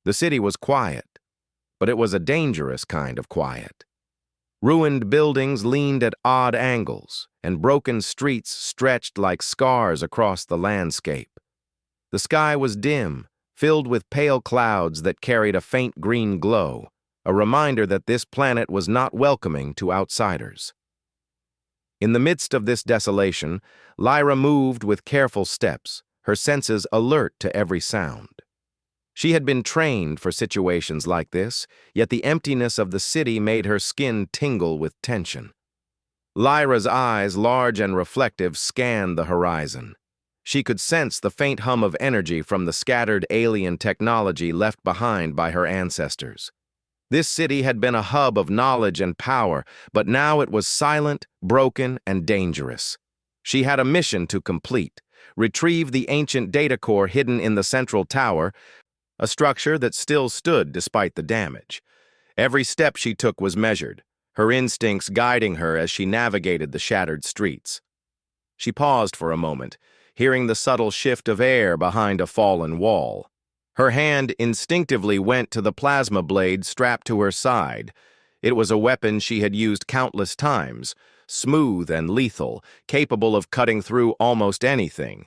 The city was quiet, but it was a dangerous kind of quiet. Ruined buildings leaned at odd angles, and broken streets stretched like scars across the landscape. The sky was dim, filled with pale clouds that carried a faint green glow, a reminder that this planet was not welcoming to outsiders. In the midst of this desolation, Lyra moved with careful steps, her senses alert to every sound. She had been trained for situations like this, yet the emptiness of the city made her skin tingle with tension. Lyra's eyes, large and reflective, scanned the horizon. She could sense the faint hum of energy from the scattered alien technology left behind by her ancestors. This city had been a hub of knowledge and power, but now it was silent, broken, and dangerous. She had a mission to complete: retrieve the ancient data core hidden in the central tower, a structure that still stood despite the damage. Every step she took was measured, her instincts guiding her as she navigated the shattered streets. She paused for a moment, hearing the subtle shift of air behind a fallen wall. Her hand instinctively went to the plasma blade strapped to her side. It was a weapon she had used countless times, smooth and lethal, capable of cutting through almost anything.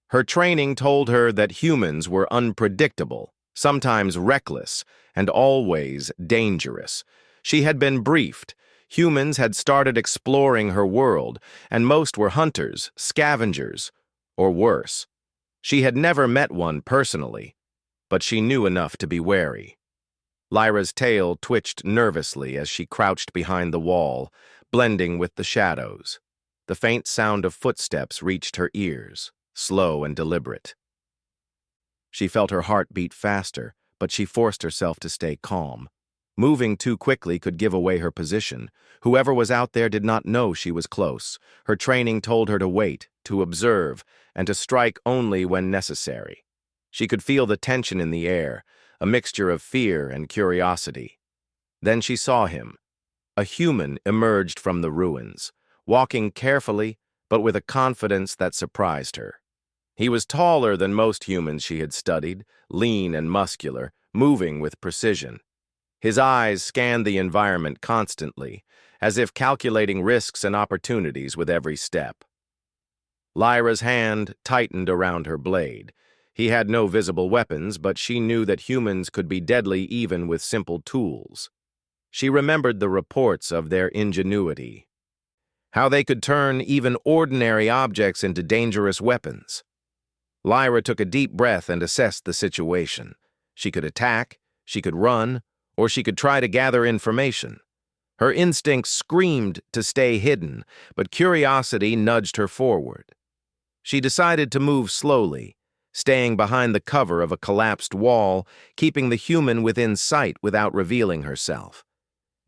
Her training told her that humans were unpredictable, sometimes reckless, and always dangerous. She had been briefed. Humans had started exploring her world, and most were hunters, scavengers, or worse. She had never met one personally, but she knew enough to be wary. Lyra's tail twitched nervously as she crouched behind the wall, blending with the shadows. The faint sound of footsteps reached her ears, slow and deliberate. She felt her heart beat faster, but she forced herself to stay calm. Moving too quickly could give away her position. Whoever was out there did not know she was close. Her training told her to wait, to observe, and to strike only when necessary. She could feel the tension in the air, a mixture of fear and curiosity. Then she saw him. A human emerged from the ruins, walking carefully, but with a confidence that surprised her. He was taller than most humans she had studied, lean and muscular, moving with precision. His eyes scanned the environment constantly, as if calculating risks and opportunities with every step. Lyra's hand tightened around her blade. He had no visible weapons, but she knew that humans could be deadly even with simple tools. She remembered the reports of their ingenuity, how they could turn even ordinary objects into dangerous weapons. Lyra took a deep breath and assessed the situation. She could attack, she could run, or she could try to gather information. Her instincts screamed to stay hidden, but curiosity nudged her forward. She decided to move slowly, staying behind the cover of a collapsed wall, keeping the human within sight without revealing herself.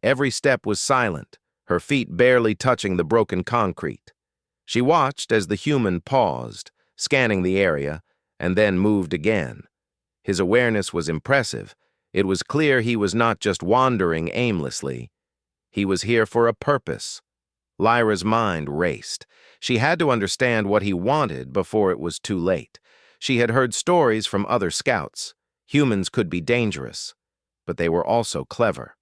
Every step was silent, her feet barely touching the broken concrete. She watched as the human paused, scanning the area, and then moved again. His awareness was impressive. It was clear he was not just wandering aimlessly. He was here for a purpose. Lyra's mind raced. She had to understand what he wanted before it was too late. She had heard stories from other scouts. Humans could be dangerous, but they were also clever.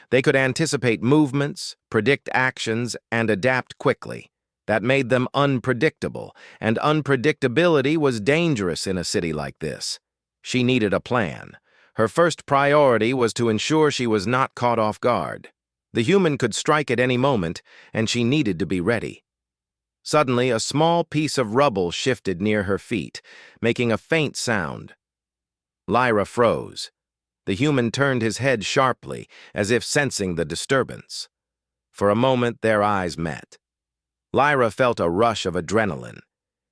They could anticipate movements, predict actions, and adapt quickly. That made them unpredictable, and unpredictability was dangerous in a city like this. She needed a plan. Her first priority was to ensure she was not caught off guard. The human could strike at any moment, and she needed to be ready. Suddenly, a small piece of rubble shifted near her feet, making a faint sound. Lyra froze. The human turned his head sharply, as if sensing the disturbance. For a moment, their eyes met. Lyra felt a rush of adrenaline.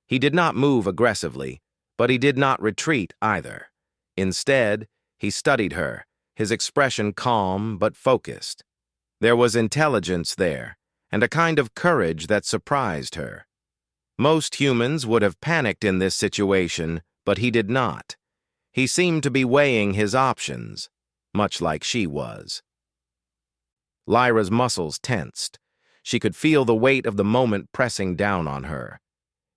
He did not move aggressively, but he did not retreat either. Instead, he studied her, his expression calm but focused. There was intelligence there, and a kind of courage that surprised her. Most humans would have panicked in this situation, but he did not. He seemed to be weighing his options, much like she was. Lyra's muscles tensed. She could feel the weight of the moment pressing down on her.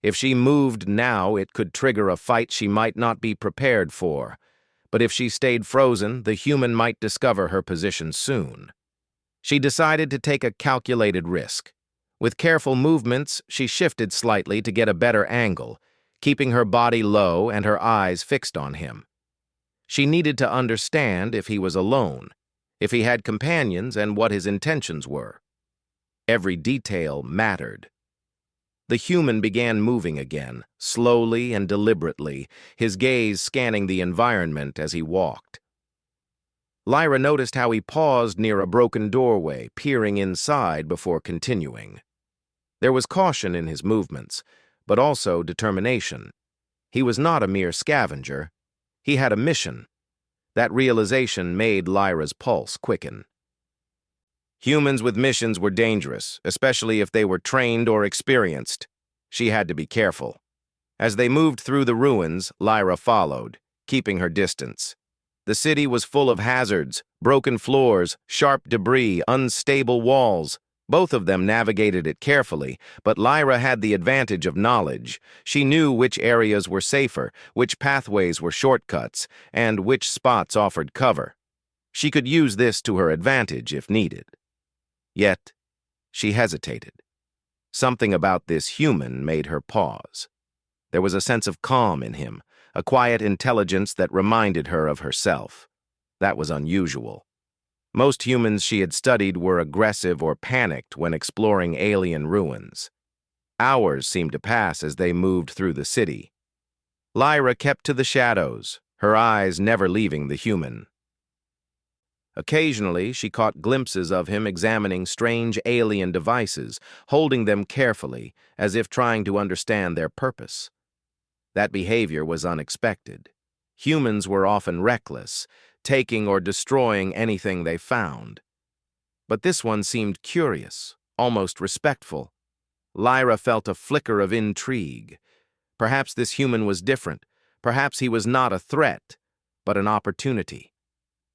If she moved now, it could trigger a fight she might not be prepared for. but if she stayed frozen, the human might discover her position soon. She decided to take a calculated risk. With careful movements, she shifted slightly to get a better angle, keeping her body low and her eyes fixed on him. She needed to understand if he was alone, if he had companions, and what his intentions were. Every detail mattered. The human began moving again, slowly and deliberately, his gaze scanning the environment as he walked. Lyra noticed how he paused near a broken doorway, peering inside before continuing. There was caution in his movements, but also determination. He was not a mere scavenger. He had a mission. That realization made Lyra's pulse quicken. Humans with missions were dangerous, especially if they were trained or experienced. She had to be careful. As they moved through the ruins, Lyra followed, keeping her distance. The city was full of hazards, broken floors, sharp debris, unstable walls. Both of them navigated it carefully, but Lyra had the advantage of knowledge. She knew which areas were safer, which pathways were shortcuts, and which spots offered cover. She could use this to her advantage if needed. Yet, she hesitated. Something about this human made her pause. There was a sense of calm in him, a quiet intelligence that reminded her of herself. That was unusual. Most humans she had studied were aggressive or panicked when exploring alien ruins. Hours seemed to pass as they moved through the city. Lyra kept to the shadows, her eyes never leaving the human. Occasionally, she caught glimpses of him examining strange alien devices, holding them carefully, as if trying to understand their purpose. That behavior was unexpected. Humans were often reckless, taking or destroying anything they found. But this one seemed curious, almost respectful. Lyra felt a flicker of intrigue. Perhaps this human was different. Perhaps he was not a threat, but an opportunity.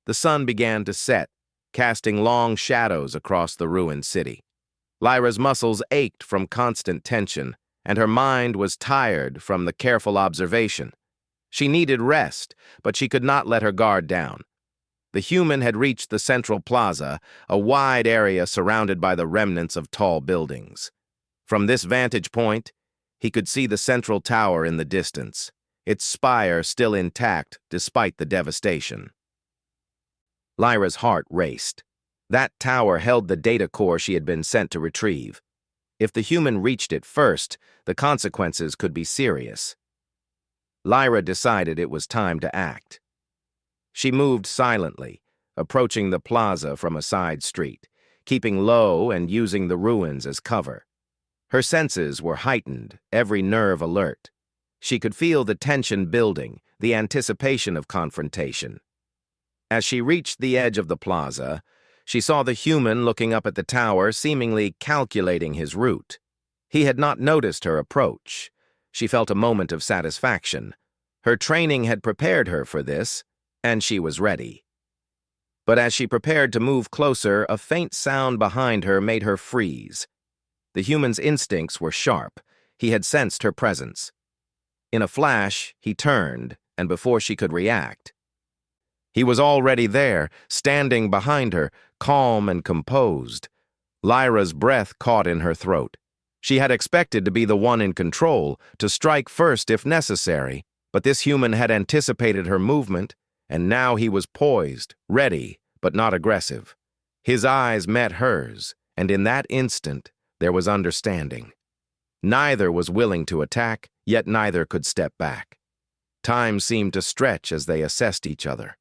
The sun began to set, casting long shadows across the ruined city. Lyra's muscles ached from constant tension, and her mind was tired from the careful observation. She needed rest, but she could not let her guard down. The human had reached the central plaza, a wide area surrounded by the remnants of tall buildings. From this vantage point, he could see the central tower in the distance, its spire still intact despite the devastation. Lyra's heart raced. That tower held the data core she had been sent to retrieve. If the human reached it first, the consequences could be serious. Lyra decided it was time to act. She moved silently, approaching the plaza from a side street, keeping low and using the ruins as cover. Her senses were heightened, every nerve alert. She could feel the tension building, the anticipation of confrontation. As she reached the edge of the plaza, she saw the human looking up at the tower, seemingly calculating his route. He had not noticed her approach. She felt a moment of satisfaction. Her training had prepared her for this, and she was ready. But as she prepared to move closer, a faint sound behind her made her freeze. The human's instincts were sharp. He had sensed her presence. In a flash, he turned, and before she could react, he was already there, standing behind her, calm and composed. Lyra's breath caught in her throat. She had expected to be the one in control, to strike first if necessary, but this human had anticipated her movement, and now he was poised, ready, but not aggressive. His eyes met hers, and in that instant, there was understanding. Neither was willing to attack, yet neither could step back. Time seemed to stretch as they assessed each other.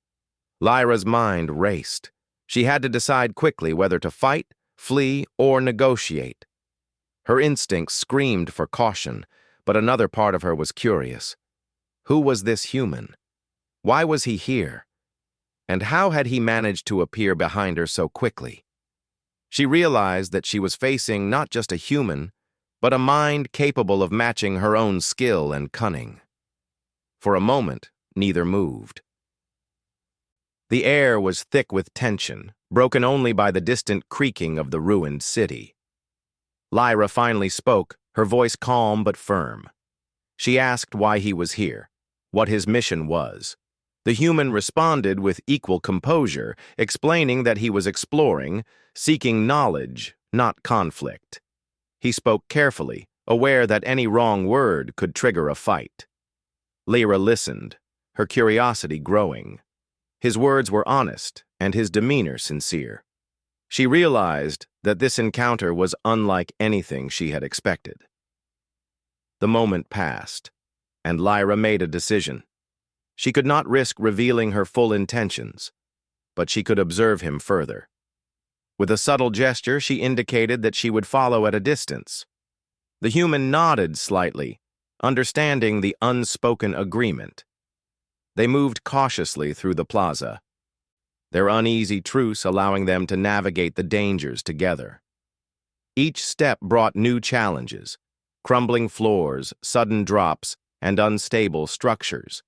Lyra's mind raced. She had to decide quickly whether to fight, flee, or negotiate. Her instincts screamed for caution, but another part of her was curious. Who was this human? Why was he here? And how had he managed to appear behind her so quickly? She realized that she was facing not just a human, but a mind capable of matching her own skill and cunning. For a moment, neither moved. The air was thick with tension, broken only by the distant creaking of the ruined city. Lyra finally spoke, her voice calm but firm. She asked why he was here, what his mission was. The human responded with equal composure, explaining that he was exploring, seeking knowledge, not conflict. He spoke carefully, aware that any wrong word could trigger a fight. Lyra listened, her curiosity growing. His words were honest, and his demeanor sincere. She realized that this encounter was unlike anything she had expected. The moment passed, and Lyra made a decision. She could not risk revealing her full intentions, but she could observe him further. With a subtle gesture, she indicated that she would follow at a distance. The human nodded slightly, understanding the unspoken agreement. They moved cautiously through the plaza, their uneasy truce allowing them to navigate the dangers together. Each step brought new challenges, crumbling floors, sudden drops, and unstable structures.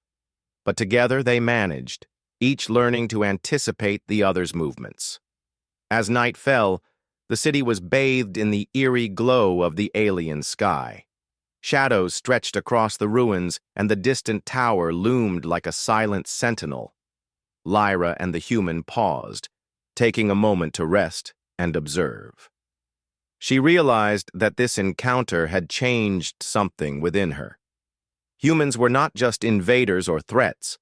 But together they managed, each learning to anticipate the other's movements. As night fell, the city was bathed in the eerie glow of the alien sky. Shadows stretched across the ruins, and the distant tower loomed like a silent sentinel. Lyra and the human paused, taking a moment to rest and observe. She realized that this encounter had changed something within her. Humans were not just invaders or threats.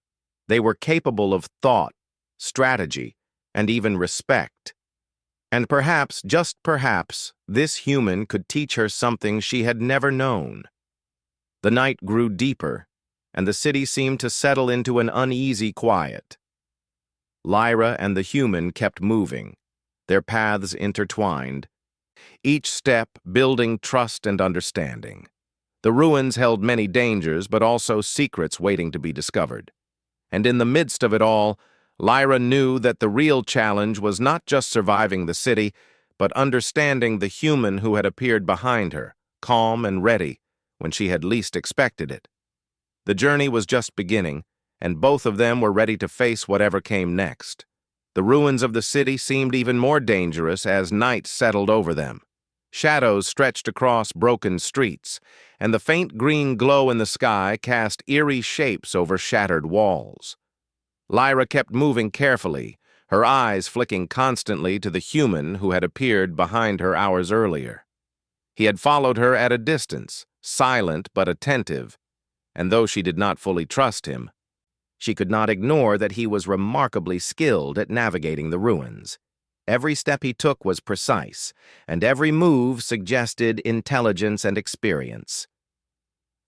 They were capable of thought, strategy, and even respect. And perhaps, just perhaps, this human could teach her something she had never known. The night grew deeper, and the city seemed to settle into an uneasy quiet. Lyra and the human kept moving, their paths intertwined, each step building trust and understanding. The ruins held many dangers, but also secrets waiting to be discovered. And in the midst of it all, Lyra knew that the real challenge was not just surviving the city, but understanding the human who had appeared behind her, calm and ready, when she had least expected it. The journey was just beginning, and both of them were ready to face whatever came next. The ruins of the city seemed even more dangerous as night settled over them. Shadows stretched across broken streets, and the faint green glow in the sky cast eerie shapes over shattered walls. Lyra kept moving carefully, her eyes flicking constantly to the human who had appeared behind her hours earlier. He had followed her at a distance, silent but attentive, and though she did not fully trust him, she could not ignore that he was remarkably skilled at navigating the ruins. Every step he took was precise, and every move suggested intelligence and experience.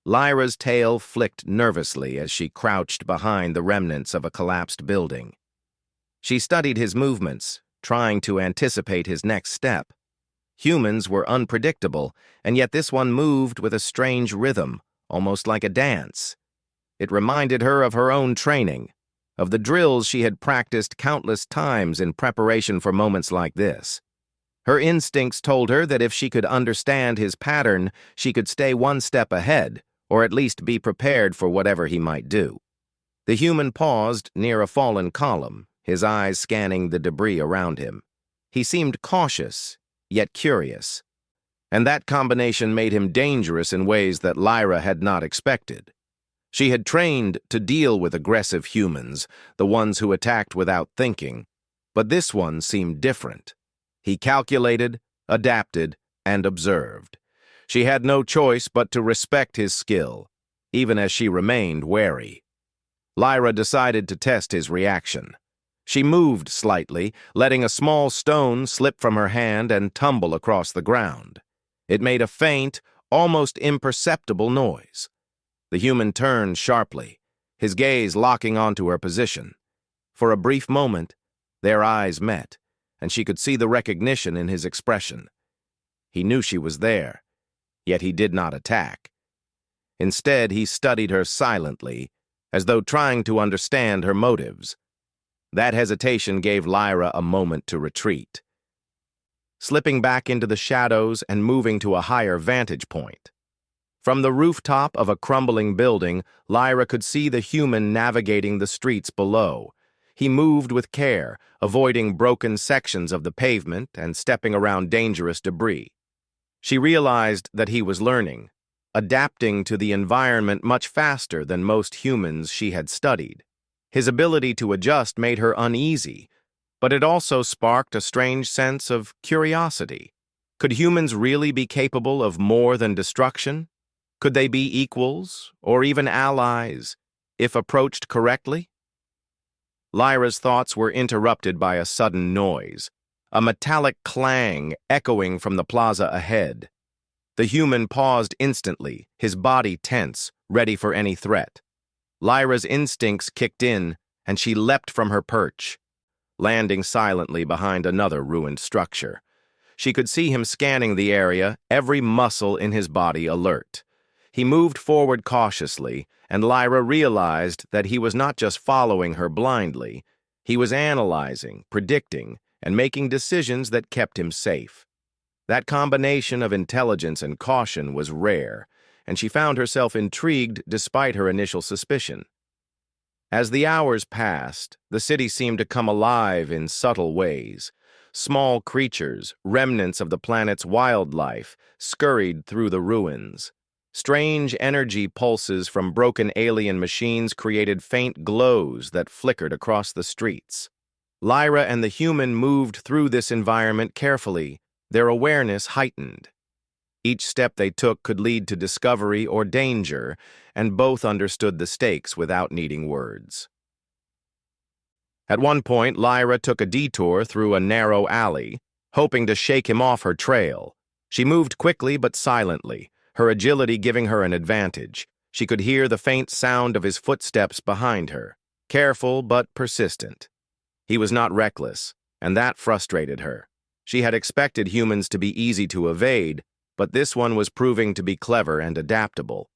Lyra's tail flicked nervously as she crouched behind the remnants of a collapsed building. She studied his movements, trying to anticipate his next step. Humans were unpredictable, and yet this one moved with a strange rhythm, almost like a dance. It reminded her of her own training, of the drills she had practiced countless times in preparation for moments like this. Her instincts told her that if she could understand his pattern, she could stay one step ahead, or at least be prepared for whatever he might do. The human paused near a fallen column, his eyes scanning the debris around him. He seemed cautious, yet curious, and that combination made him dangerous in ways that Lyra had not expected. She had trained to deal with aggressive humans, the ones who attacked without thinking, but this one seemed different. He calculated, adapted, and observed. She had no choice but to respect his skill, even as she remained wary. Lyra decided to test his reaction. She moved slightly, letting a small stone slip from her hand and tumble across the ground. It made a faint, almost imperceptible noise. The human turned sharply, his gaze locking onto her position. For a brief moment, their eyes met, and she could see the recognition in his expression. He knew she was there, yet he did not attack. Instead, he studied her silently, as though trying to understand her motives. That hesitation gave Lyra a moment to retreat, slipping back into the shadows and moving to a higher vantage point. From the rooftop of a crumbling building, Lyra could see the human navigating the streets below. He moved with care, avoiding broken sections of the pavement and stepping around dangerous debris. She realized that he was learning, adapting to the environment much faster than most humans she had studied. His ability to adjust made her uneasy, but it also sparked a strange sense of curiosity. Could humans really be capable of more than destruction? Could they be equals, or even allies, if approached correctly? Lyra's thoughts were interrupted by a sudden noise, a metallic clang echoing from the plaza ahead. The human paused instantly, his body tense, ready for any threat. Lyra's instincts kicked in, and she leapt from her perch, landing silently behind another ruined structure. She could see him scanning the area, every muscle in his body alert. He moved forward cautiously, and Lyra realized that he was not just following her blindly. He was analyzing, predicting, and making decisions that kept him safe. That combination of intelligence and caution was rare, and she found herself intrigued despite her initial suspicion. As the hours passed, the city seemed to come alive in subtle ways. Small creatures, remnants of the planet's wildlife, scurried through the ruins. Strange energy pulses from broken alien machines created faint glows that flickered across the streets. Lyra and the human moved through this environment carefully, their awareness heightened. Each step they took could lead to discovery or danger, and both understood the stakes without needing words. At one point, Lyra took a detour through a narrow alley, hoping to shake him off her trail. She moved quickly but silently, her agility giving her an advantage. She could hear the faint sound of his footsteps behind her, careful but persistent. He was not reckless, and that frustrated her. She had expected humans to be easy to evade, but this one was proving to be clever and adaptable.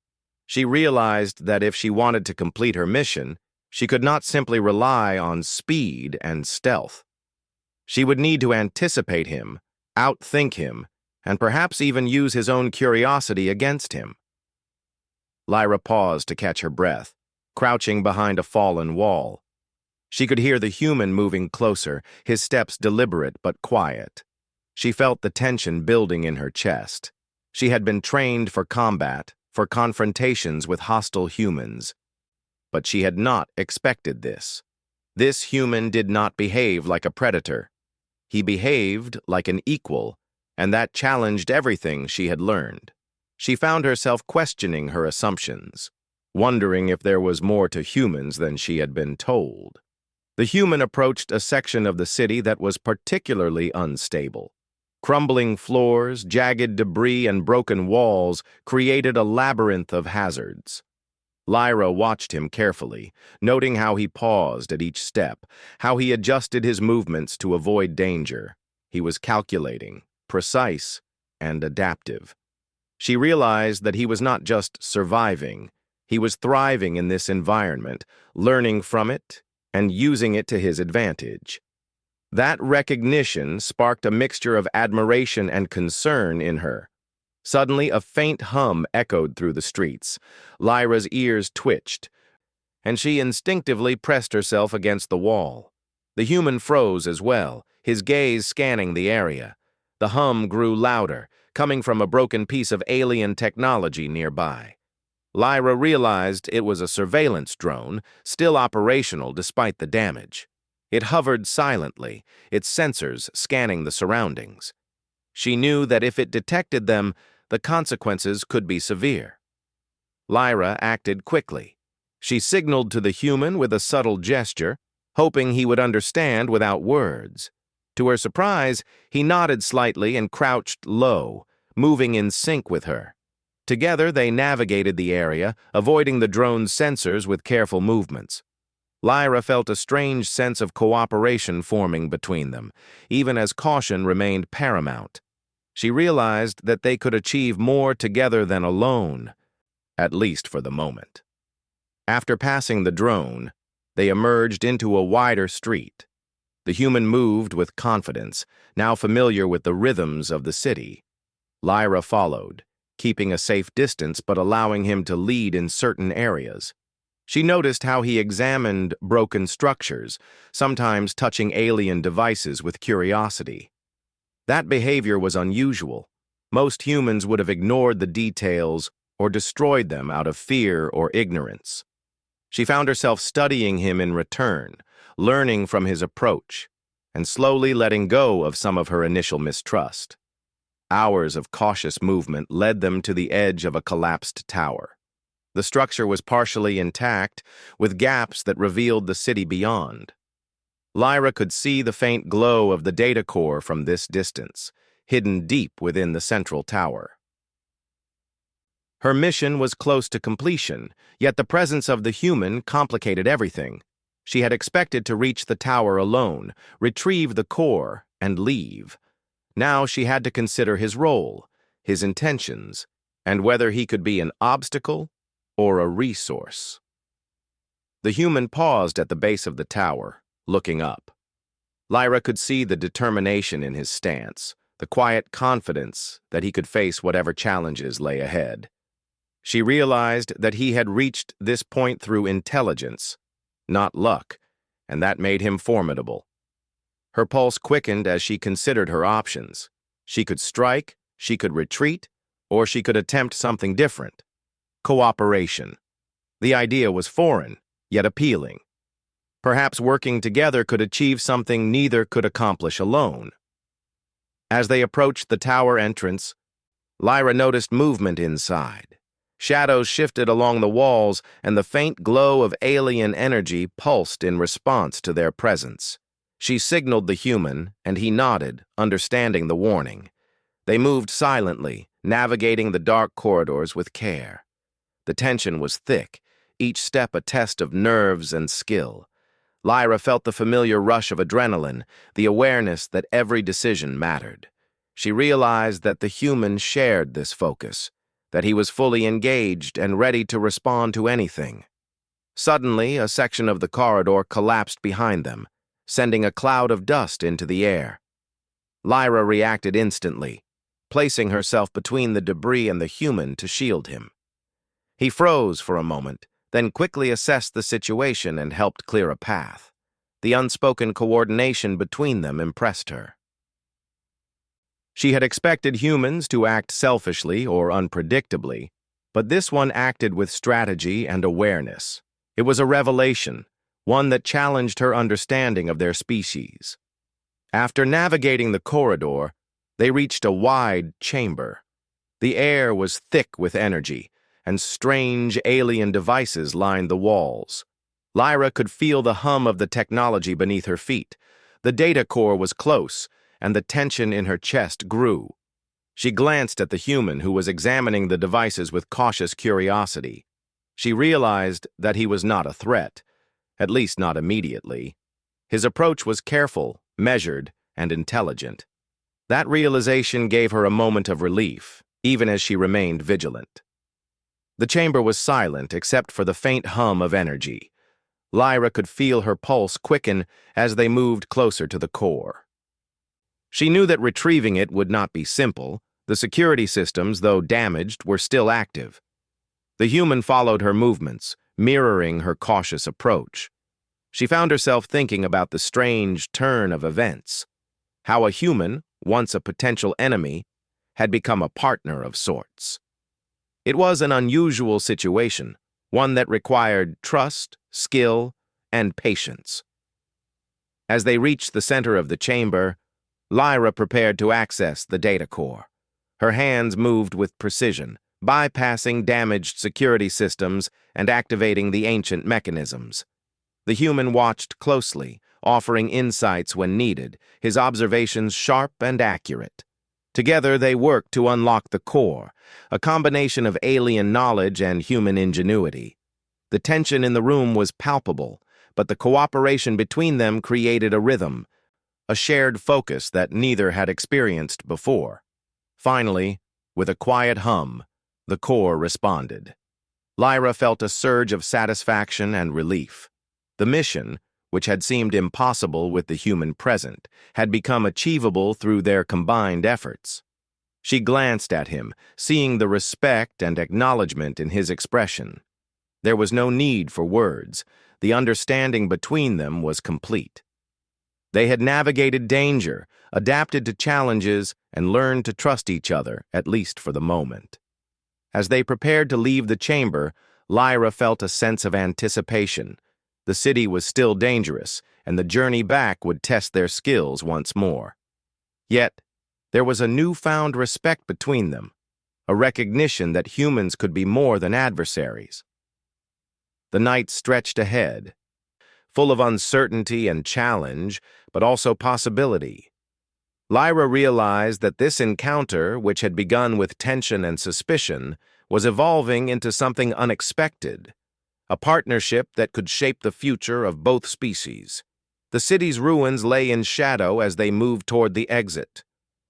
She realized that if she wanted to complete her mission, she could not simply rely on speed and stealth. She would need to anticipate him, outthink him, and perhaps even use his own curiosity against him. Lyra paused to catch her breath, crouching behind a fallen wall. She could hear the human moving closer, his steps deliberate but quiet. She felt the tension building in her chest. She had been trained for combat, for confrontations with hostile humans. But she had not expected this. This human did not behave like a predator. He behaved like an equal, and that challenged everything she had learned. She found herself questioning her assumptions, wondering if there was more to humans than she had been told. The human approached a section of the city that was particularly unstable. Crumbling floors, jagged debris, and broken walls created a labyrinth of hazards. Lyra watched him carefully, noting how he paused at each step, how he adjusted his movements to avoid danger. He was calculating, precise, and adaptive. She realized that he was not just surviving, he was thriving in this environment, learning from it, and using it to his advantage. That recognition sparked a mixture of admiration and concern in her. Suddenly, a faint hum echoed through the streets. Lyra's ears twitched, and she instinctively pressed herself against the wall. The human froze as well, his gaze scanning the area. The hum grew louder, coming from a broken piece of alien technology nearby. Lyra realized it was a surveillance drone, still operational despite the damage. It hovered silently, its sensors scanning the surroundings. She knew that if it detected them, the consequences could be severe. Lyra acted quickly. She signaled to the human with a subtle gesture, hoping he would understand without words. To her surprise, he nodded slightly and crouched low, moving in sync with her. Together, they navigated the area, avoiding the drone's sensors with careful movements. Lyra felt a strange sense of cooperation forming between them, even as caution remained paramount. She realized that they could achieve more together than alone, at least for the moment. After passing the drone, they emerged into a wider street. The human moved with confidence, now familiar with the rhythms of the city. Lyra followed, keeping a safe distance but allowing him to lead in certain areas. She noticed how he examined broken structures, sometimes touching alien devices with curiosity. That behavior was unusual. Most humans would have ignored the details or destroyed them out of fear or ignorance. She found herself studying him in return, learning from his approach, and slowly letting go of some of her initial mistrust. Hours of cautious movement led them to the edge of a collapsed tower. The structure was partially intact, with gaps that revealed the city beyond. Lyra could see the faint glow of the data core from this distance, hidden deep within the central tower. Her mission was close to completion, yet the presence of the human complicated everything. She had expected to reach the tower alone, retrieve the core, and leave. Now she had to consider his role, his intentions, and whether he could be an obstacle or a resource. The human paused at the base of the tower, looking up. Lyra could see the determination in his stance, the quiet confidence that he could face whatever challenges lay ahead. She realized that he had reached this point through intelligence, not luck, and that made him formidable. Her pulse quickened as she considered her options. She could strike, she could retreat, or she could attempt something different. Cooperation. The idea was foreign, yet appealing. Perhaps working together could achieve something neither could accomplish alone. As they approached the tower entrance, Lyra noticed movement inside. Shadows shifted along the walls, and the faint glow of alien energy pulsed in response to their presence. She signaled the human, and he nodded, understanding the warning. They moved silently, navigating the dark corridors with care. The tension was thick, each step a test of nerves and skill. Lyra felt the familiar rush of adrenaline, the awareness that every decision mattered. She realized that the human shared this focus, that he was fully engaged and ready to respond to anything. Suddenly, a section of the corridor collapsed behind them, sending a cloud of dust into the air. Lyra reacted instantly, placing herself between the debris and the human to shield him. He froze for a moment, then quickly assessed the situation and helped clear a path. The unspoken coordination between them impressed her. She had expected humans to act selfishly or unpredictably, but this one acted with strategy and awareness. It was a revelation, one that challenged her understanding of their species. After navigating the corridor, they reached a wide chamber. The air was thick with energy, and strange alien devices lined the walls. Lyra could feel the hum of the technology beneath her feet. The data core was close, and the tension in her chest grew. She glanced at the human who was examining the devices with cautious curiosity. She realized that he was not a threat, at least not immediately. His approach was careful, measured, and intelligent. That realization gave her a moment of relief, even as she remained vigilant. The chamber was silent except for the faint hum of energy. Lyra could feel her pulse quicken as they moved closer to the core. She knew that retrieving it would not be simple. The security systems, though damaged, were still active. The human followed her movements, mirroring her cautious approach. She found herself thinking about the strange turn of events, how a human, once a potential enemy, had become a partner of sorts. It was an unusual situation, one that required trust, skill, and patience. As they reached the center of the chamber, Lyra prepared to access the data core. Her hands moved with precision, bypassing damaged security systems and activating the ancient mechanisms. The human watched closely, offering insights when needed, his observations sharp and accurate. Together they worked to unlock the core, a combination of alien knowledge and human ingenuity. The tension in the room was palpable, but the cooperation between them created a rhythm, a shared focus that neither had experienced before. Finally, with a quiet hum, the core responded. Lyra felt a surge of satisfaction and relief. The mission, which had seemed impossible with the human present, had become achievable through their combined efforts. She glanced at him, seeing the respect and acknowledgement in his expression. There was no need for words. The understanding between them was complete. They had navigated danger, adapted to challenges, and learned to trust each other, at least for the moment. As they prepared to leave the chamber, Lyra felt a sense of anticipation. The city was still dangerous, and the journey back would test their skills once more. Yet, there was a newfound respect between them, a recognition that humans could be more than adversaries. The night stretched ahead, full of uncertainty and challenge, but also possibility. Lyra realized that this encounter, which had begun with tension and suspicion, was evolving into something unexpected, a partnership that could shape the future of both species. The city's ruins lay in shadow as they moved toward the exit.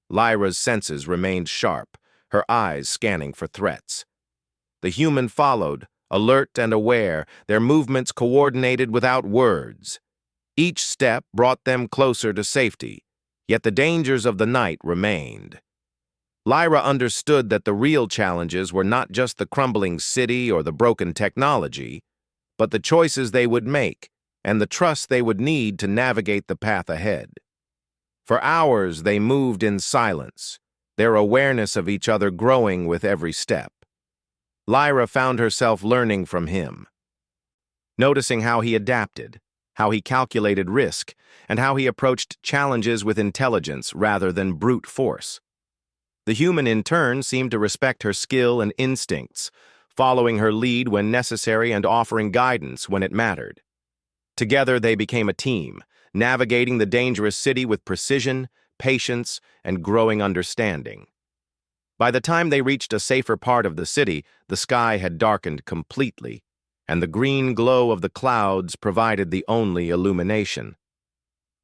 Lyra's senses remained sharp, her eyes scanning for threats. The human followed, alert and aware, their movements coordinated without words. Each step brought them closer to safety, yet the dangers of the night remained. Lyra understood that the real challenges were not just the crumbling city or the broken technology, but the choices they would make and the trust they would need to navigate the path ahead. For hours they moved in silence, their awareness of each other growing with every step. Lyra found herself learning from him, noticing how he adapted, how he calculated risk, and how he approached challenges with intelligence rather than brute force. The human, in turn, seemed to respect her skill and instincts, following her lead when necessary and offering guidance when it mattered. Together they became a team, navigating the dangerous city with precision, patience, and growing understanding. By the time they reached a safer part of the city, the sky had darkened completely, and the green glow of the clouds provided the only illumination.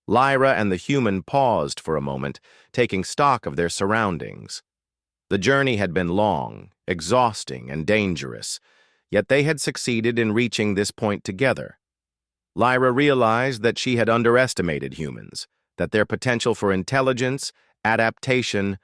Lyra and the human paused for a moment, taking stock of their surroundings. The journey had been long, exhausting, and dangerous, yet they had succeeded in reaching this point together. Lyra realized that she had underestimated humans, that their potential for intelligence, adaptation,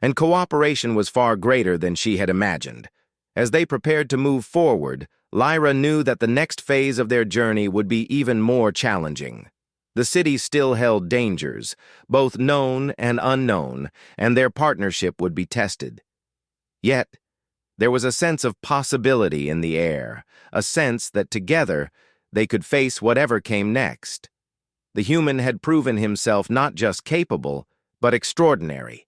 and cooperation was far greater than she had imagined. As they prepared to move forward, Lyra knew that the next phase of their journey would be even more challenging. The city still held dangers, both known and unknown, and their partnership would be tested. Yet, there was a sense of possibility in the air, a sense that together they could face whatever came next. The human had proven himself not just capable, but extraordinary,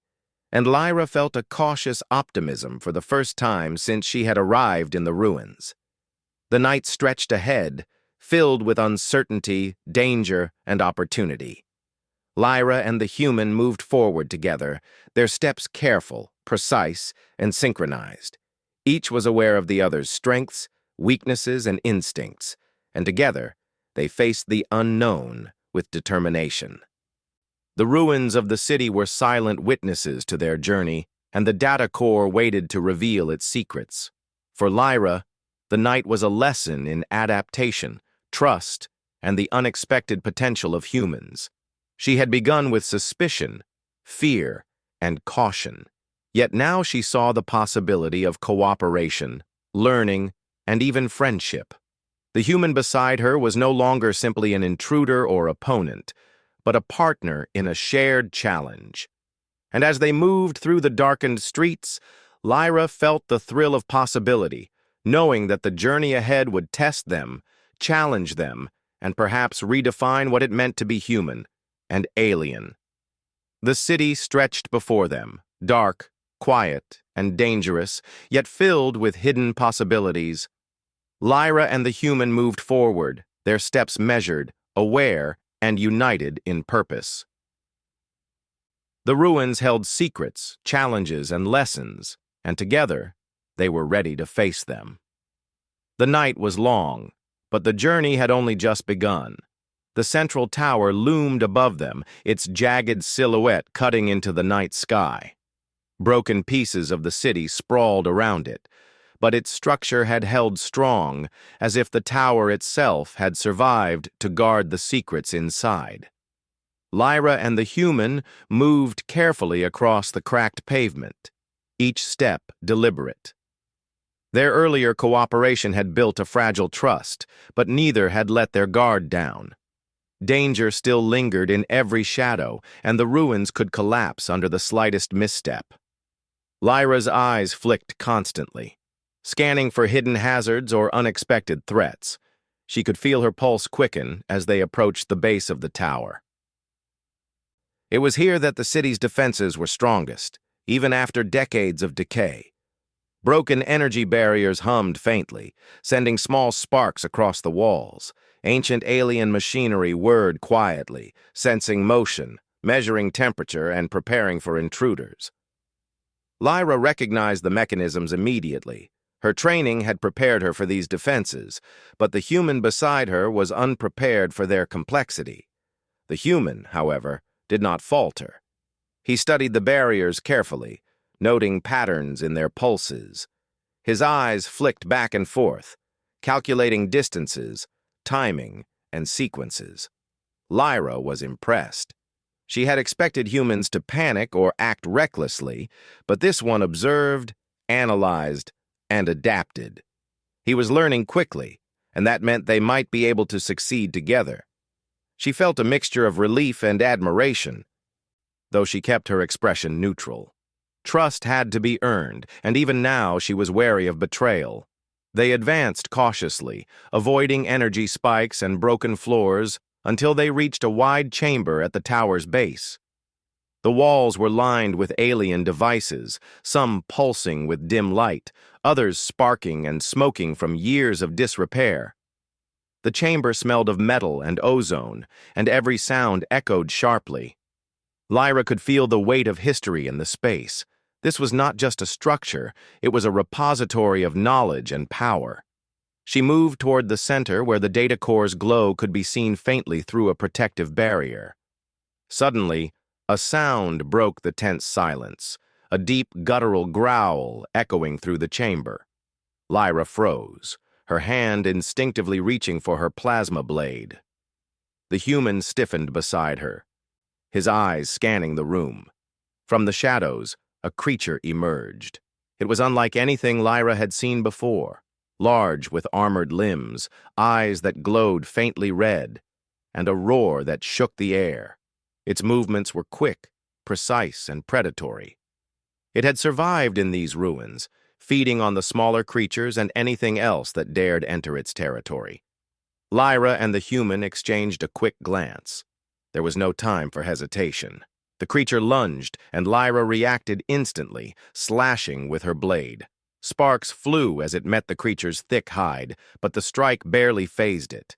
and Lyra felt a cautious optimism for the first time since she had arrived in the ruins. The night stretched ahead, filled with uncertainty, danger, and opportunity. Lyra and the human moved forward together, their steps careful, precise, and synchronized. Each was aware of the other's strengths, weaknesses, and instincts, and together they faced the unknown with determination. The ruins of the city were silent witnesses to their journey, and the data core waited to reveal its secrets. For Lyra, the night was a lesson in adaptation, trust, and the unexpected potential of humans. She had begun with suspicion, fear, and caution, yet now she saw the possibility of cooperation, learning, and even friendship. The human beside her was no longer simply an intruder or opponent, but a partner in a shared challenge. And as they moved through the darkened streets, Lyra felt the thrill of possibility, knowing that the journey ahead would test them, challenge them, and perhaps redefine what it meant to be human and alien. The city stretched before them, dark, quiet, and dangerous, yet filled with hidden possibilities. Lyra and the human moved forward, their steps measured, aware, and united in purpose. The ruins held secrets, challenges, and lessons, and together they were ready to face them. The night was long, but the journey had only just begun. The central tower loomed above them, its jagged silhouette cutting into the night sky. Broken pieces of the city sprawled around it, but its structure had held strong, as if the tower itself had survived to guard the secrets inside. Lyra and the human moved carefully across the cracked pavement, each step deliberate. Their earlier cooperation had built a fragile trust, but neither had let their guard down. Danger still lingered in every shadow, and the ruins could collapse under the slightest misstep. Lyra's eyes flicked constantly. scanning for hidden hazards or unexpected threats. She could feel her pulse quicken as they approached the base of the tower. It was here that the city's defenses were strongest, even after decades of decay. Broken energy barriers hummed faintly, sending small sparks across the walls. Ancient alien machinery whirred quietly, sensing motion, measuring temperature, and preparing for intruders. Lyra recognized the mechanisms immediately. Her training had prepared her for these defenses, but the human beside her was unprepared for their complexity. The human, however, did not falter. He studied the barriers carefully, noting patterns in their pulses. His eyes flicked back and forth, calculating distances, timing, and sequences. Lyra was impressed. She had expected humans to panic or act recklessly, but this one observed, analyzed, and adapted. He was learning quickly, and that meant they might be able to succeed together. She felt a mixture of relief and admiration, though she kept her expression neutral. Trust had to be earned, and even now she was wary of betrayal. They advanced cautiously, avoiding energy spikes and broken floors until they reached a wide chamber at the tower's base. The walls were lined with alien devices, some pulsing with dim light, others sparking and smoking from years of disrepair. The chamber smelled of metal and ozone, and every sound echoed sharply. Lyra could feel the weight of history in the space. This was not just a structure, it was a repository of knowledge and power. She moved toward the center where the data core's glow could be seen faintly through a protective barrier. Suddenly, a sound broke the tense silence, a deep guttural growl echoing through the chamber. Lyra froze, her hand instinctively reaching for her plasma blade. The human stiffened beside her, his eyes scanning the room. From the shadows, a creature emerged. It was unlike anything Lyra had seen before, large with armored limbs, eyes that glowed faintly red, and a roar that shook the air. Its movements were quick, precise, and predatory. It had survived in these ruins, feeding on the smaller creatures and anything else that dared enter its territory. Lyra and the human exchanged a quick glance. There was no time for hesitation. The creature lunged, and Lyra reacted instantly, slashing with her blade. Sparks flew as it met the creature's thick hide, but the strike barely fazed it.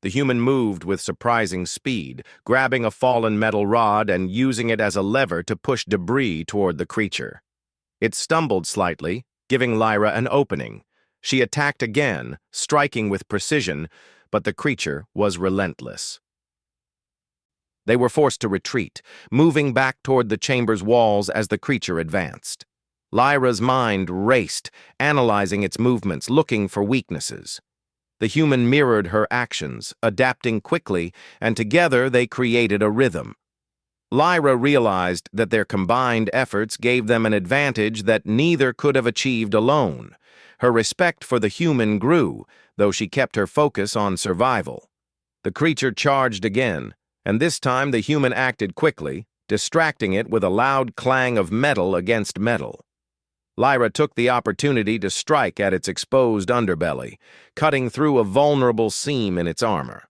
The human moved with surprising speed, grabbing a fallen metal rod and using it as a lever to push debris toward the creature. It stumbled slightly, giving Lyra an opening. She attacked again, striking with precision, but the creature was relentless. They were forced to retreat, moving back toward the chamber's walls as the creature advanced. Lyra's mind raced, analyzing its movements, looking for weaknesses. The human mirrored her actions, adapting quickly, and together they created a rhythm. Lyra realized that their combined efforts gave them an advantage that neither could have achieved alone. Her respect for the human grew, though she kept her focus on survival. The creature charged again, and this time the human acted quickly, distracting it with a loud clang of metal against metal. Lyra took the opportunity to strike at its exposed underbelly, cutting through a vulnerable seam in its armor.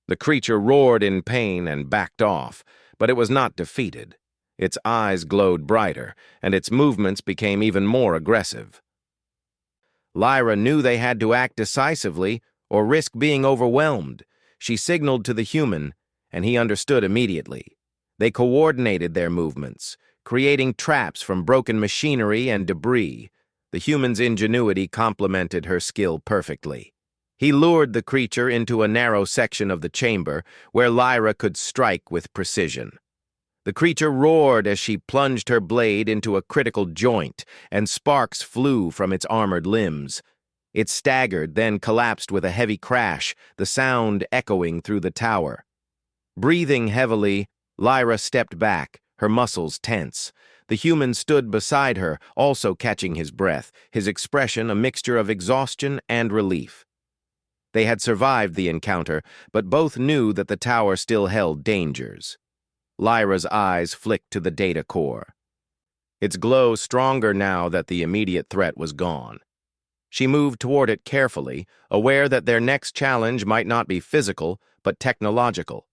The creature roared in pain and backed off, but it was not defeated. Its eyes glowed brighter, and its movements became even more aggressive. Lyra knew they had to act decisively or risk being overwhelmed. She signaled to the human, and he understood immediately. They coordinated their movements, creating traps from broken machinery and debris. The human's ingenuity complemented her skill perfectly. He lured the creature into a narrow section of the chamber where Lyra could strike with precision. The creature roared as she plunged her blade into a critical joint, and sparks flew from its armored limbs. It staggered, then collapsed with a heavy crash, the sound echoing through the tower. Breathing heavily, Lyra stepped back, her muscles tense. The human stood beside her, also catching his breath, his expression a mixture of exhaustion and relief. They had survived the encounter, but both knew that the tower still held dangers. Lyra's eyes flicked to the data core. Its glow stronger now that the immediate threat was gone. She moved toward it carefully, aware that their next challenge might not be physical, but technological.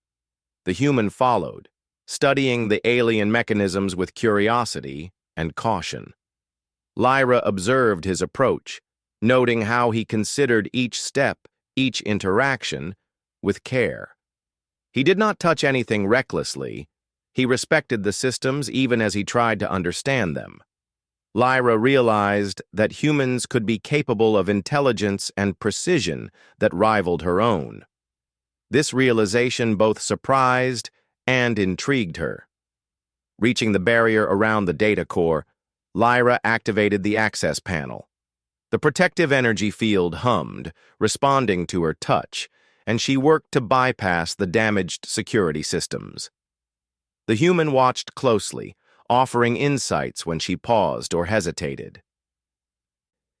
The human followed, studying the alien mechanisms with curiosity and caution. Lyra observed his approach, noting how he considered each step, each interaction, with care. He did not touch anything recklessly. He respected the systems even as he tried to understand them. Lyra realized that humans could be capable of intelligence and precision that rivaled her own. This realization both surprised and intrigued her. Reaching the barrier around the data core, Lyra activated the access panel. The protective energy field hummed, responding to her touch, and she worked to bypass the damaged security systems. The human watched closely, offering insights when she paused or hesitated.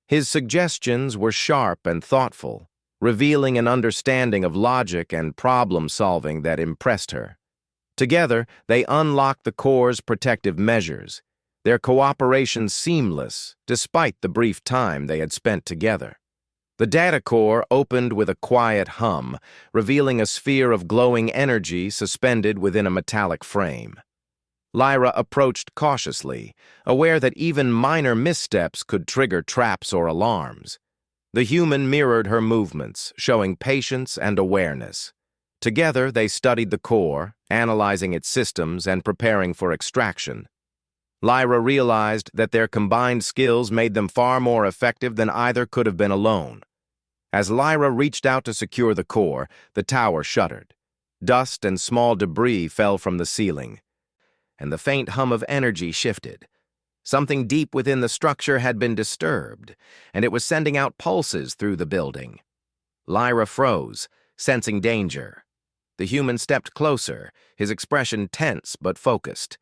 His suggestions were sharp and thoughtful, revealing an understanding of logic and problem-solving that impressed her. Together, they unlocked the core's protective measures, their cooperation seamless despite the brief time they had spent together. The data core opened with a quiet hum, revealing a sphere of glowing energy suspended within a metallic frame. Lyra approached cautiously, aware that even minor missteps could trigger traps or alarms. The human mirrored her movements, showing patience and awareness. Together, they studied the core, analyzing its systems and preparing for extraction. Lyra realized that their combined skills made them far more effective than either could have been alone. As Lyra reached out to secure the core, the tower shuddered. Dust and small debris fell from the ceiling, and the faint hum of energy shifted. Something deep within the structure had been disturbed, and it was sending out pulses through the building. Lyra froze, sensing danger. The human stepped closer, his expression tense but focused.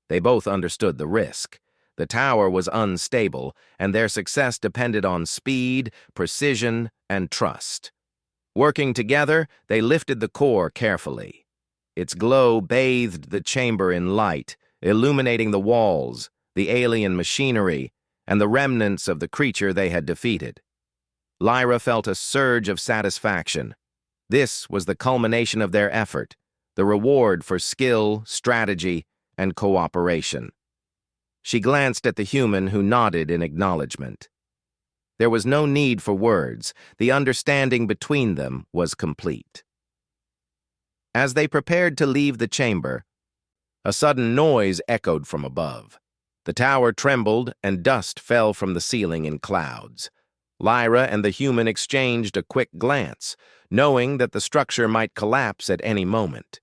They both understood the risk. The tower was unstable, and their success depended on speed, precision, and trust. Working together, they lifted the core carefully. Its glow bathed the chamber in light, illuminating the walls, the alien machinery, and the remnants of the creature they had defeated. Lyra felt a surge of satisfaction. This was the culmination of their effort, the reward for skill, strategy, and cooperation. She glanced at the human who nodded in acknowledgement. There was no need for words. The understanding between them was complete. As they prepared to leave the chamber, a sudden noise echoed from above. The tower trembled and dust fell from the ceiling in clouds. Lyra and the human exchanged a quick glance, knowing that the structure might collapse at any moment.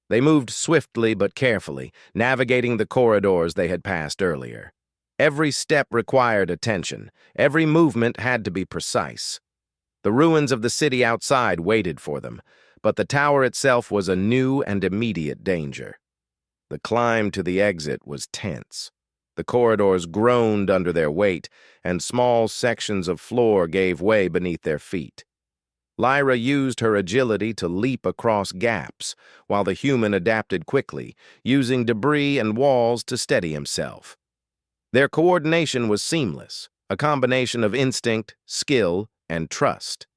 They moved swiftly but carefully, navigating the corridors they had passed earlier. Every step required attention. Every movement had to be precise. The ruins of the city outside waited for them, but the tower itself was a new and immediate danger. The climb to the exit was tense. The corridors groaned under their weight, and small sections of floor gave way beneath their feet. Lyra used her agility to leap across gaps, while the human adapted quickly, using debris and walls to steady himself. Their coordination was seamless, a combination of instinct, skill, and trust.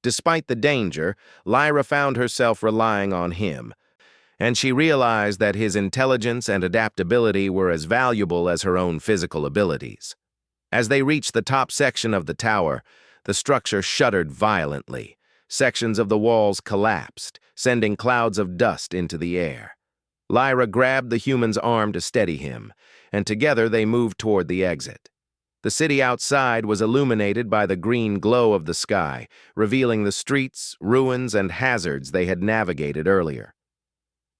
Despite the danger, Lyra found herself relying on him, and she realized that his intelligence and adaptability were as valuable as her own physical abilities. As they reached the top section of the tower, the structure shuddered violently. Sections of the walls collapsed, sending clouds of dust into the air. Lyra grabbed the human's arm to steady him, and together they moved toward the exit. The city outside was illuminated by the green glow of the sky, revealing the streets, ruins, and hazards they had navigated earlier.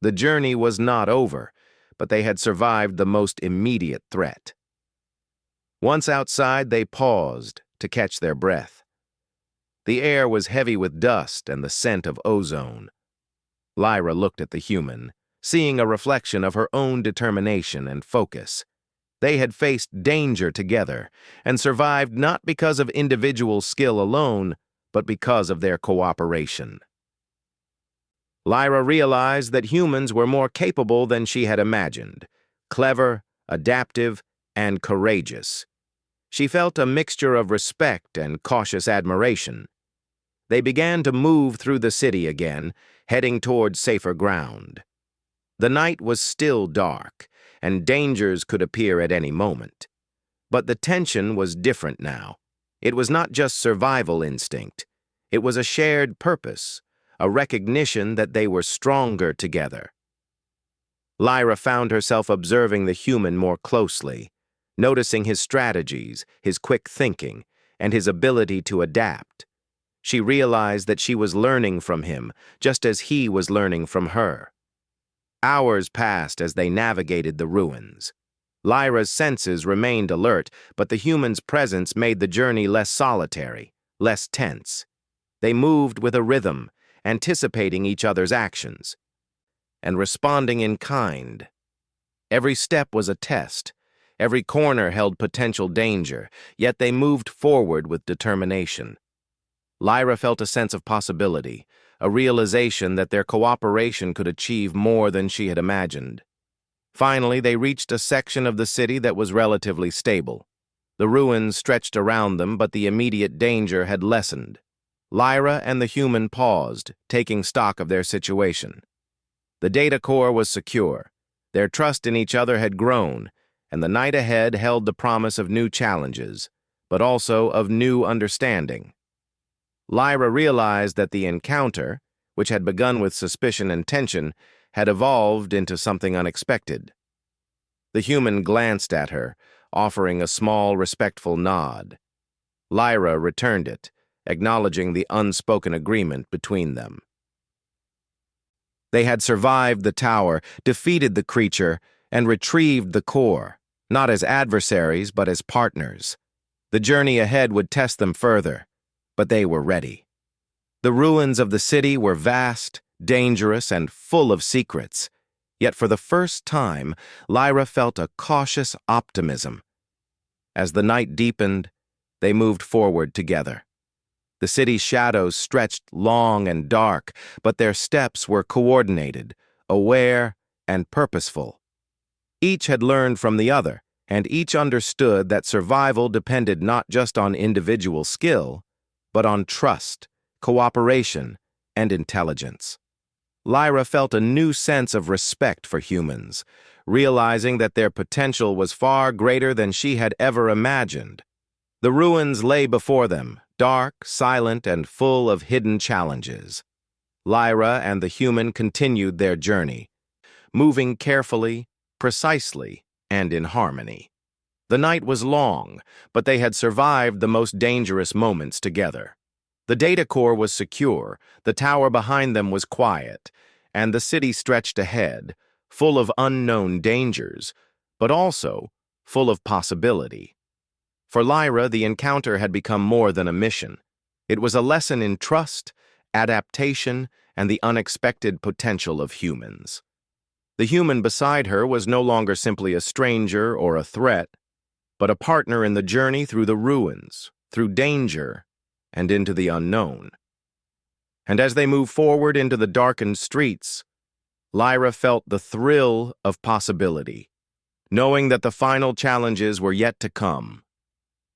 The journey was not over, but they had survived the most immediate threat. Once outside, they paused to catch their breath. The air was heavy with dust and the scent of ozone. Lyra looked at the human, seeing a reflection of her own determination and focus. They had faced danger together and survived not because of individual skill alone, but because of their cooperation. Lyra realized that humans were more capable than she had imagined, clever, adaptive, and courageous. She felt a mixture of respect and cautious admiration. They began to move through the city again, heading toward safer ground. The night was still dark, and dangers could appear at any moment. But the tension was different now. It was not just survival instinct. It was a shared purpose, a recognition that they were stronger together. Lyra found herself observing the human more closely, noticing his strategies, his quick thinking, and his ability to adapt. She realized that she was learning from him, just as he was learning from her. Hours passed as they navigated the ruins. Lyra's senses remained alert, but the human's presence made the journey less solitary, less tense. They moved with a rhythm, anticipating each other's actions, and responding in kind. Every step was a test. Every corner held potential danger, yet they moved forward with determination. Lyra felt a sense of possibility, a realization that their cooperation could achieve more than she had imagined. Finally, they reached a section of the city that was relatively stable. The ruins stretched around them, but the immediate danger had lessened. Lyra and the human paused, taking stock of their situation. The data core was secure. Their trust in each other had grown, and the night ahead held the promise of new challenges, but also of new understanding. Lyra realized that the encounter, which had begun with suspicion and tension, had evolved into something unexpected. The human glanced at her, offering a small, respectful nod. Lyra returned it, acknowledging the unspoken agreement between them. They had survived the tower, defeated the creature, and retrieved the core, not as adversaries, but as partners. The journey ahead would test them further, but they were ready. The ruins of the city were vast, dangerous, and full of secrets. Yet for the first time, Lyra felt a cautious optimism. As the night deepened, they moved forward together. The city's shadows stretched long and dark, but their steps were coordinated, aware, and purposeful. Each had learned from the other, and each understood that survival depended not just on individual skill, but on trust, cooperation, and intelligence. Lyra felt a new sense of respect for humans, realizing that their potential was far greater than she had ever imagined. The ruins lay before them, dark, silent, and full of hidden challenges. Lyra and the human continued their journey, moving carefully, precisely, and in harmony. The night was long, but they had survived the most dangerous moments together. The data core was secure, the tower behind them was quiet, and the city stretched ahead, full of unknown dangers, but also full of possibility. For Lyra, the encounter had become more than a mission. It was a lesson in trust, adaptation, and the unexpected potential of humans. The human beside her was no longer simply a stranger or a threat, but a partner in the journey through the ruins, through danger, and into the unknown. And as they moved forward into the darkened streets, Lyra felt the thrill of possibility, knowing that the final challenges were yet to come,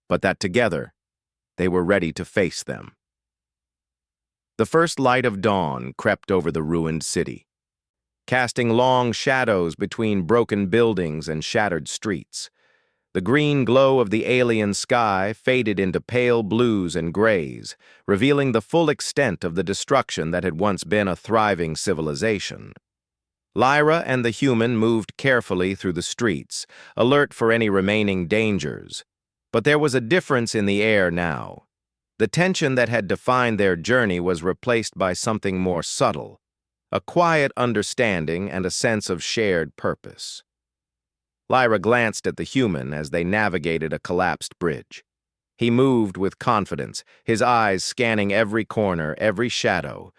but that together they were ready to face them. The first light of dawn crept over the ruined city, casting long shadows between broken buildings and shattered streets. The green glow of the alien sky faded into pale blues and grays, revealing the full extent of the destruction that had once been a thriving civilization. Lyra and the human moved carefully through the streets, alert for any remaining dangers. But there was a difference in the air now. The tension that had defined their journey was replaced by something more subtle, a quiet understanding and a sense of shared purpose. Lyra glanced at the human as they navigated a collapsed bridge. He moved with confidence, his eyes scanning every corner, every shadow,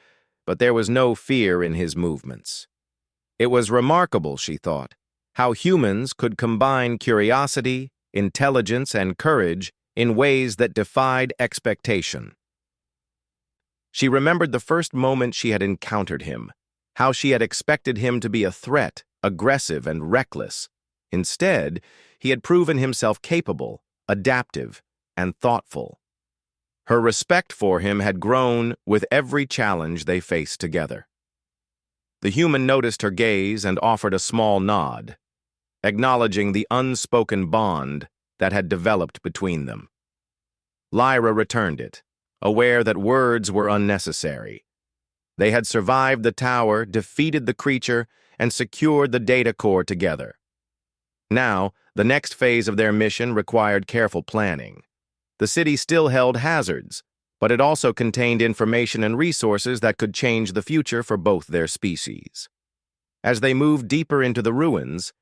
but there was no fear in his movements. It was remarkable, she thought, how humans could combine curiosity, intelligence, and courage in ways that defied expectation. She remembered the first moment she had encountered him, how she had expected him to be a threat, aggressive, and reckless. Instead, he had proven himself capable, adaptive, and thoughtful. Her respect for him had grown with every challenge they faced together. The human noticed her gaze and offered a small nod, acknowledging the unspoken bond that had developed between them. Lyra returned it, aware that words were unnecessary. They had survived the tower, defeated the creature, and secured the data core together. Now, the next phase of their mission required careful planning. The city still held hazards, but it also contained information and resources that could change the future for both their species. As they moved deeper into the ruins,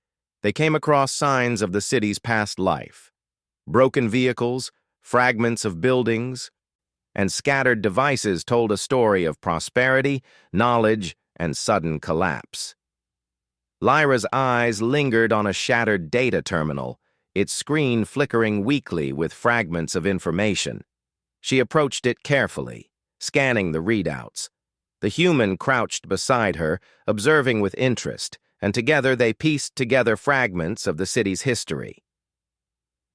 they came across signs of the city's past life. Broken vehicles, fragments of buildings, and scattered devices told a story of prosperity, knowledge, and sudden collapse. Lyra's eyes lingered on a shattered data terminal, its screen flickering weakly with fragments of information. She approached it carefully, scanning the readouts. The human crouched beside her, observing with interest, and together they pieced together fragments of the city's history.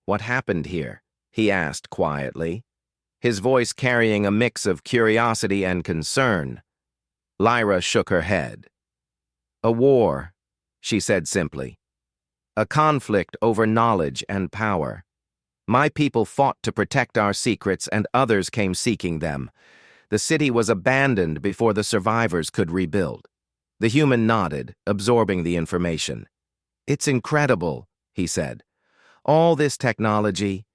"What happened here?" he asked quietly, his voice carrying a mix of curiosity and concern. Lyra shook her head. "A war," she said simply. "A conflict over knowledge and power. My people fought to protect our secrets, and others came seeking them. The city was abandoned before the survivors could rebuild." The human nodded, absorbing the information. "It's incredible," he said. "All this technology,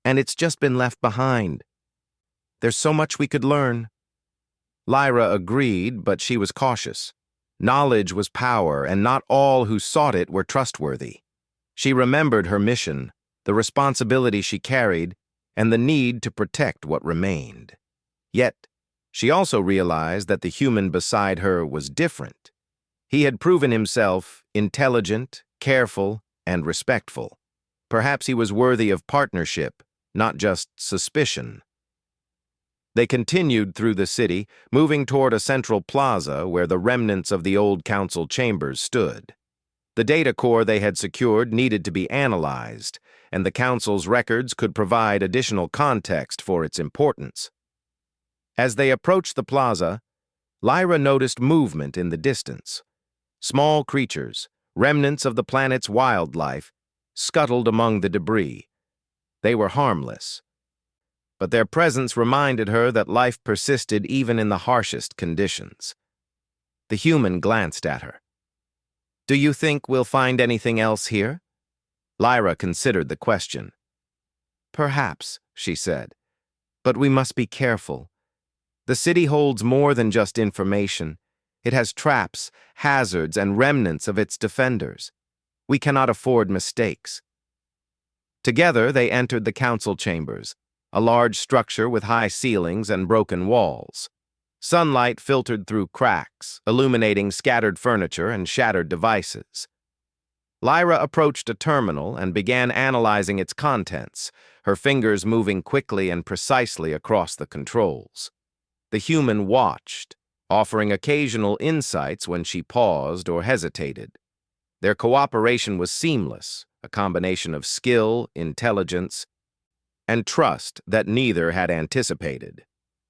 and it's just been left behind. There's so much we could learn." Lyra agreed, but she was cautious. Knowledge was power, and not all who sought it were trustworthy. She remembered her mission, the responsibility she carried, and the need to protect what remained. Yet, she also realized that the human beside her was different. He had proven himself intelligent, careful, and respectful. Perhaps he was worthy of partnership, not just suspicion. They continued through the city, moving toward a central plaza where the remnants of the old council chambers stood. The data core they had secured needed to be analyzed, and the council's records could provide additional context for its importance. As they approached the plaza, Lyra noticed movement in the distance. Small creatures, remnants of the planet's wildlife, scuttled among the debris. They were harmless, but their presence reminded her that life persisted even in the harshest conditions. The human glanced at her. "Do you think we'll find anything else here?" Lyra considered the question. "Perhaps," she said, "but we must be careful. The city holds more than just information. It has traps, hazards, and remnants of its defenders. We cannot afford mistakes." Together they entered the council chambers, a large structure with high ceilings and broken walls. Sunlight filtered through cracks, illuminating scattered furniture and shattered devices. Lyra approached a terminal and began analyzing its contents, her fingers moving quickly and precisely across the controls. The human watched, offering occasional insights when she paused or hesitated. Their cooperation was seamless, a combination of skill, intelligence, and trust that neither had anticipated.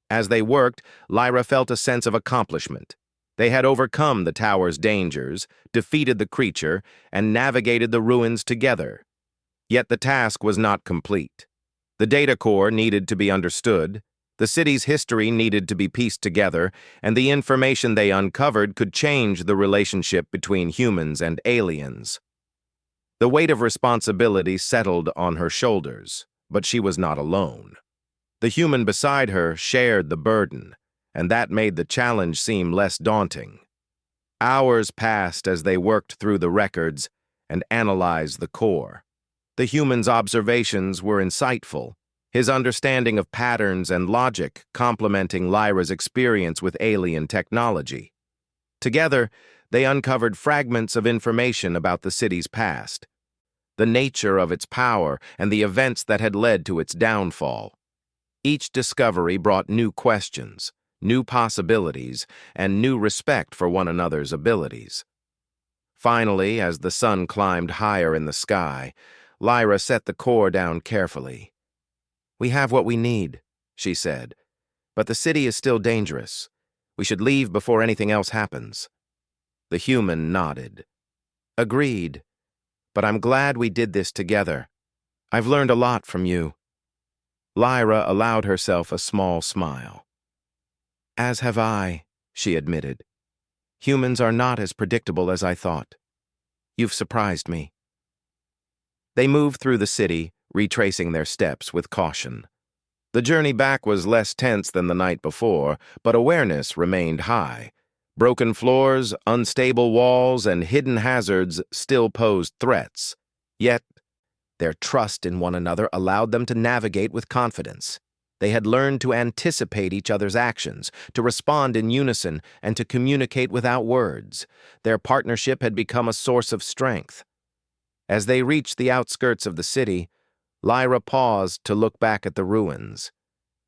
As they worked, Lyra felt a sense of accomplishment. They had overcome the tower's dangers, defeated the creature, and navigated the ruins together. Yet the task was not complete. The data core needed to be understood, the city's history needed to be pieced together, and the information they uncovered could change the relationship between humans and aliens. The weight of responsibility settled on her shoulders, but she was not alone. The human beside her shared the burden, and that made the challenge seem less daunting. Hours passed as they worked through the records and analyzed the core. The human's observations were insightful, his understanding of patterns and logic complementing Lyra's experience with alien technology. Together, they uncovered fragments of information about the city's past, the nature of its power, and the events that had led to its downfall. Each discovery brought new questions, new possibilities, and new respect for one another's abilities. Finally, as the sun climbed higher in the sky, Lyra set the core down carefully. "We have what we need," she said, "but the city is still dangerous. We should leave before anything else happens." The human nodded. "Agreed, but I'm glad we did this together. I've learned a lot from you." Lyra allowed herself a small smile. "As have I," she admitted. "Humans are not as predictable as I thought. You've surprised me." They moved through the city, retracing their steps with caution. The journey back was less tense than the night before, but awareness remained high. Broken floors, unstable walls, and hidden hazards still posed threats. Yet, their trust in one another allowed them to navigate with confidence. They had learned to anticipate each other's actions, to respond in unison, and to communicate without words. Their partnership had become a source of strength. As they reached the outskirts of the city, Lyra paused to look back at the ruins.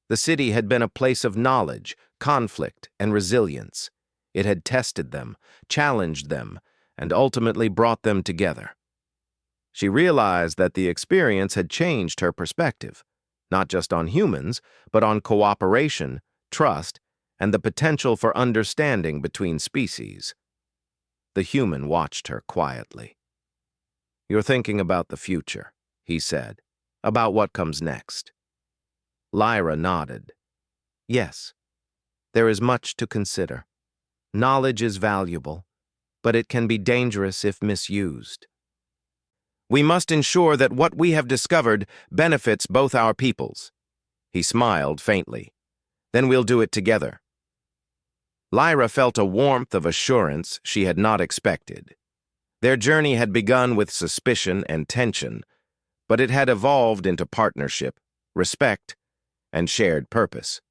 The city had been a place of knowledge, conflict, and resilience. It had tested them, challenged them, and ultimately brought them together. She realized that the experience had changed her perspective, not just on humans, but on cooperation, trust, and the potential for understanding between species. The human watched her quietly. "You're thinking about the future," he said, "about what comes next." Lyra nodded. "Yes, there is much to consider. Knowledge is valuable, but it can be dangerous if misused. We must ensure that what we have discovered benefits both our peoples." He smiled faintly. "Then we'll do it together." Lyra felt a warmth of assurance she had not expected. Their journey had begun with suspicion and tension, but it had evolved into partnership, respect, and shared purpose.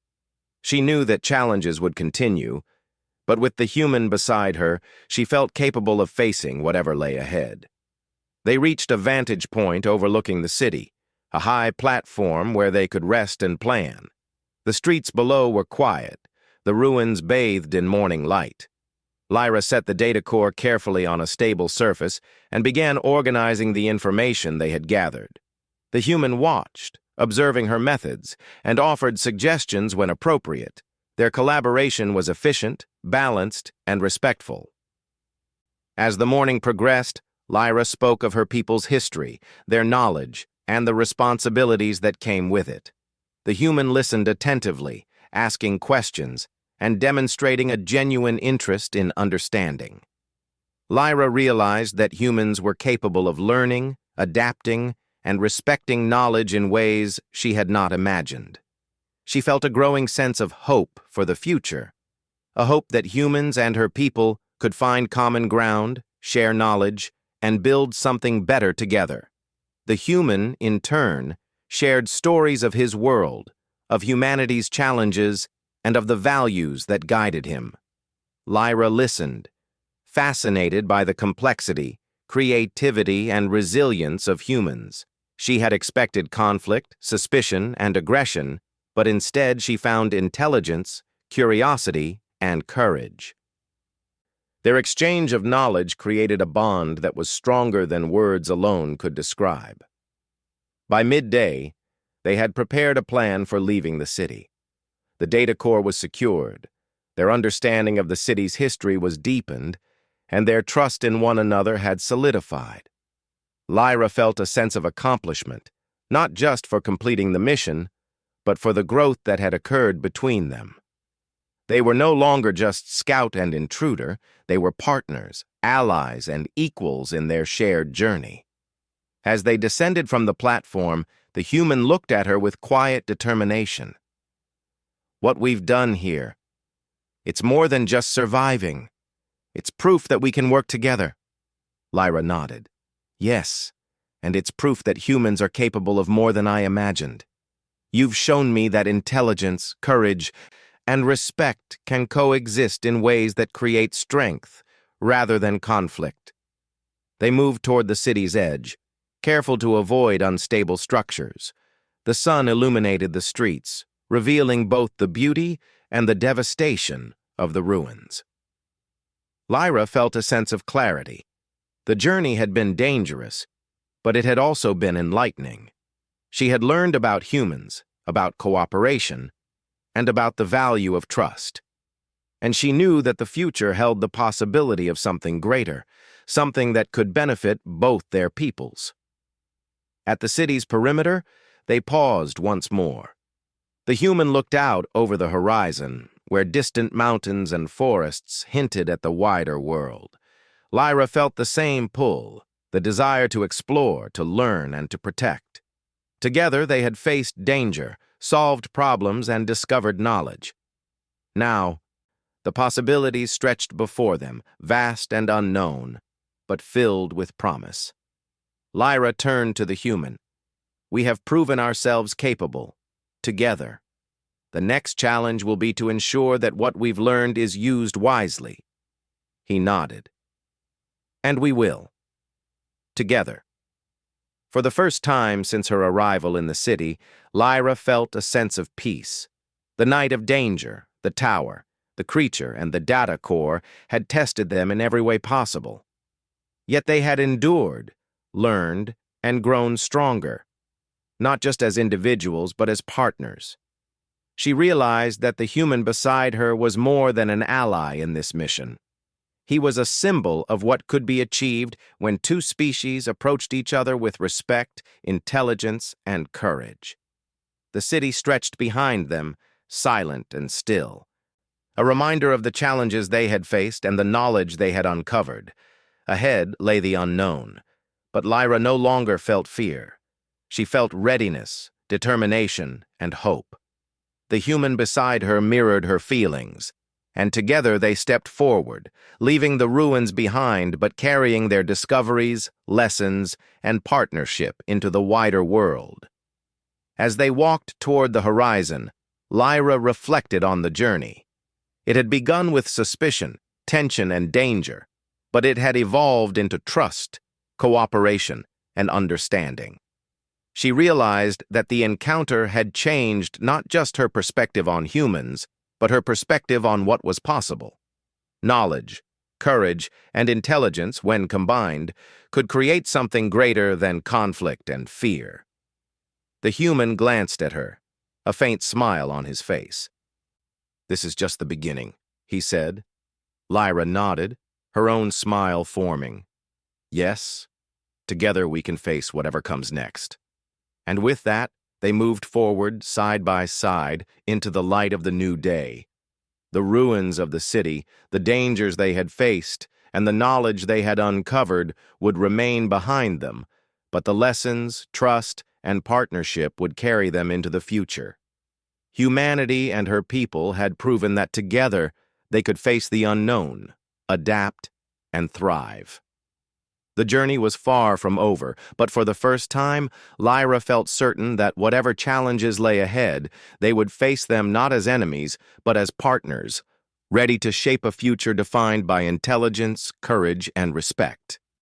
She knew that challenges would continue, but with the human beside her, she felt capable of facing whatever lay ahead. They reached a vantage point overlooking the city, a high platform where they could rest and plan. The streets below were quiet, the ruins bathed in morning light. Lyra set the data core carefully on a stable surface and began organizing the information they had gathered. The human watched, observing her methods, and offered suggestions when appropriate. Their collaboration was efficient, balanced, and respectful. As the morning progressed, Lyra spoke of her people's history, their knowledge, and the responsibilities that came with it. The human listened attentively, asking questions, and demonstrating a genuine interest in understanding. Lyra realized that humans were capable of learning, adapting, and respecting knowledge in ways she had not imagined. She felt a growing sense of hope for the future, a hope that humans and her people could find common ground, share knowledge, and build something better together. The human, in turn, shared stories of his world, of humanity's challenges, and of the values that guided him. Lyra listened, fascinated by the complexity, creativity, and resilience of humans. She had expected conflict, suspicion, and aggression, but instead she found intelligence, curiosity, and courage. Their exchange of knowledge created a bond that was stronger than words alone could describe. By midday, they had prepared a plan for leaving the city. The data core was secured, their understanding of the city's history was deepened, and their trust in one another had solidified. Lyra felt a sense of accomplishment, not just for completing the mission, but for the growth that had occurred between them. They were no longer just scout and intruder, they were partners, allies, and equals in their shared journey. As they descended from the platform, the human looked at her with quiet determination. "What we've done here, it's more than just surviving. It's proof that we can work together." Lyra nodded. "Yes, and it's proof that humans are capable of more than I imagined. You've shown me that intelligence, courage, and respect can coexist in ways that create strength rather than conflict." They moved toward the city's edge, careful to avoid unstable structures. The sun illuminated the streets, revealing both the beauty and the devastation of the ruins. Lyra felt a sense of clarity. The journey had been dangerous, But it had also been enlightening. She had learned about humans, about cooperation, and about the value of trust. And she knew that the future held the possibility of something greater, something that could benefit both their peoples. At the city's perimeter, they paused once more. The human looked out over the horizon, where distant mountains and forests hinted at the wider world. Lyra felt the same pull, the desire to explore, to learn, and to protect. Together, they had faced danger, solved problems, and discovered knowledge. Now, the possibilities stretched before them, vast and unknown, but filled with promise. Lyra turned to the human. "We have proven ourselves capable, together. The next challenge will be to ensure that what we've learned is used wisely." He nodded. "And we will. Together." For the first time since her arrival in the city, Lyra felt a sense of peace. The night of danger, the tower, the creature, and the data core had tested them in every way possible. Yet they had endured, learned, and grown stronger, not just as individuals, but as partners. She realized that the human beside her was more than an ally in this mission. He was a symbol of what could be achieved when two species approached each other with respect, intelligence, and courage. The city stretched behind them, silent and still, a reminder of the challenges they had faced and the knowledge they had uncovered. Ahead lay the unknown, but Lyra no longer felt fear. She felt readiness, determination, and hope. The human beside her mirrored her feelings, and together they stepped forward, leaving the ruins behind but carrying their discoveries, lessons, and partnership into the wider world. As they walked toward the horizon, Lyra reflected on the journey. It had begun with suspicion, tension, and danger, but it had evolved into trust, cooperation, and understanding. She realized that the encounter had changed not just her perspective on humans, but her perspective on what was possible. Knowledge, courage, and intelligence, when combined, could create something greater than conflict and fear. The human glanced at her, a faint smile on his face. "This is just the beginning," he said. Lyra nodded, her own smile forming. "Yes, together we can face whatever comes next." And with that, they moved forward, side by side, into the light of the new day. The ruins of the city, the dangers they had faced, and the knowledge they had uncovered would remain behind them, but the lessons, trust, and partnership would carry them into the future. Humanity and her people had proven that together they could face the unknown, adapt, and thrive. The journey was far from over, but for the first time, Lyra felt certain that whatever challenges lay ahead, they would face them not as enemies, but as partners, ready to shape a future defined by intelligence, courage, and respect.